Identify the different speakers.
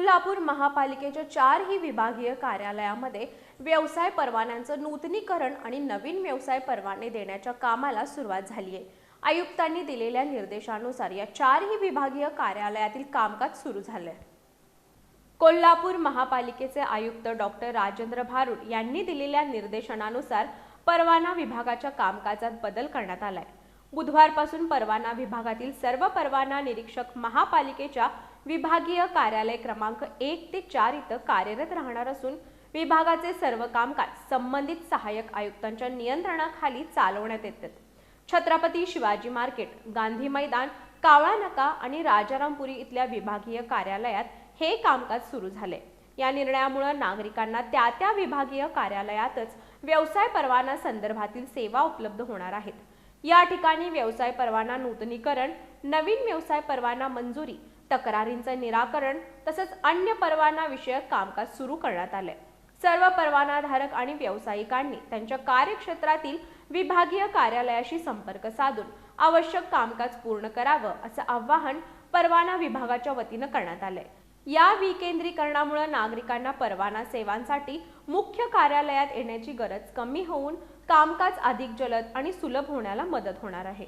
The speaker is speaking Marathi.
Speaker 1: कोल्हापूर महापालिकेच्या 4ही विभागीय कार्यालयामध्ये व्यवसाय परवान्यांचं नूतनीकरण आणि नवीन व्यवसाय परवाने देण्याच्या कामाला सुरुवात झाली आहे। आयुक्तांनी दिलेल्या निर्देशानुसार या 4ही विभागीय कार्यालयातील कामकाज सुरू झालंय। कोल्हापूर महापालिकेचे आयुक्त डॉक्टर राजेंद्र भारुड यांनी दिलेल्या निर्देशनानुसार परवाना विभागाच्या कामकाजात बदल करण्यात आलाय। बुधवारपासून परवाना विभागातील सर्व परवाना निरीक्षक महापालिकेच्या विभागीय कार्यालय क्रमांक 1 ते 4 इथं कार्यरत राहणार असून विभागाचे सर्व कामकाज संबंधित सहाय्यक आयुक्तांच्या नियंत्रणाखाली चालवण्यात येतात। छत्रपती शिवाजी मार्केट, गांधी मैदान, कावळा नाका आणि राजारामपुरी इथल्या विभागीय कार्यालयात हे कामकाज सुरू झाले। या निर्णयामुळे नागरिकांना त्या विभागीय कार्यालयातच व्यवसाय परवाना संदर्भातील सेवा उपलब्ध होणार आहेत। या ठिकाणी व्यवसाय परवाना नूतनीकरण, नवीन व्यवसाय परवाना मंजुरी, तक्रारींचं निराकरण तसंच अन्य परवाना विषयक कामकाज सुरू करण्यात आले। सर्व परवानाधारक आणि व्यावसायिकांनी त्यांच्या कार्यक्षेत्रातील विभागीय कार्यालयाशी संपर्क साधून आवश्यक कामकाज पूर्ण करावं असं आवाहन परवाना विभागाच्या वतीनं करण्यात आलंय। या विकेंद्रीकरणामुळे नागरिकांना परवाना सेवांसाठी मुख्य कार्यालयात येण्याची गरज कमी होऊन कामकाज अधिक जलद आणि सुलभ होण्याला मदत होणार आहे।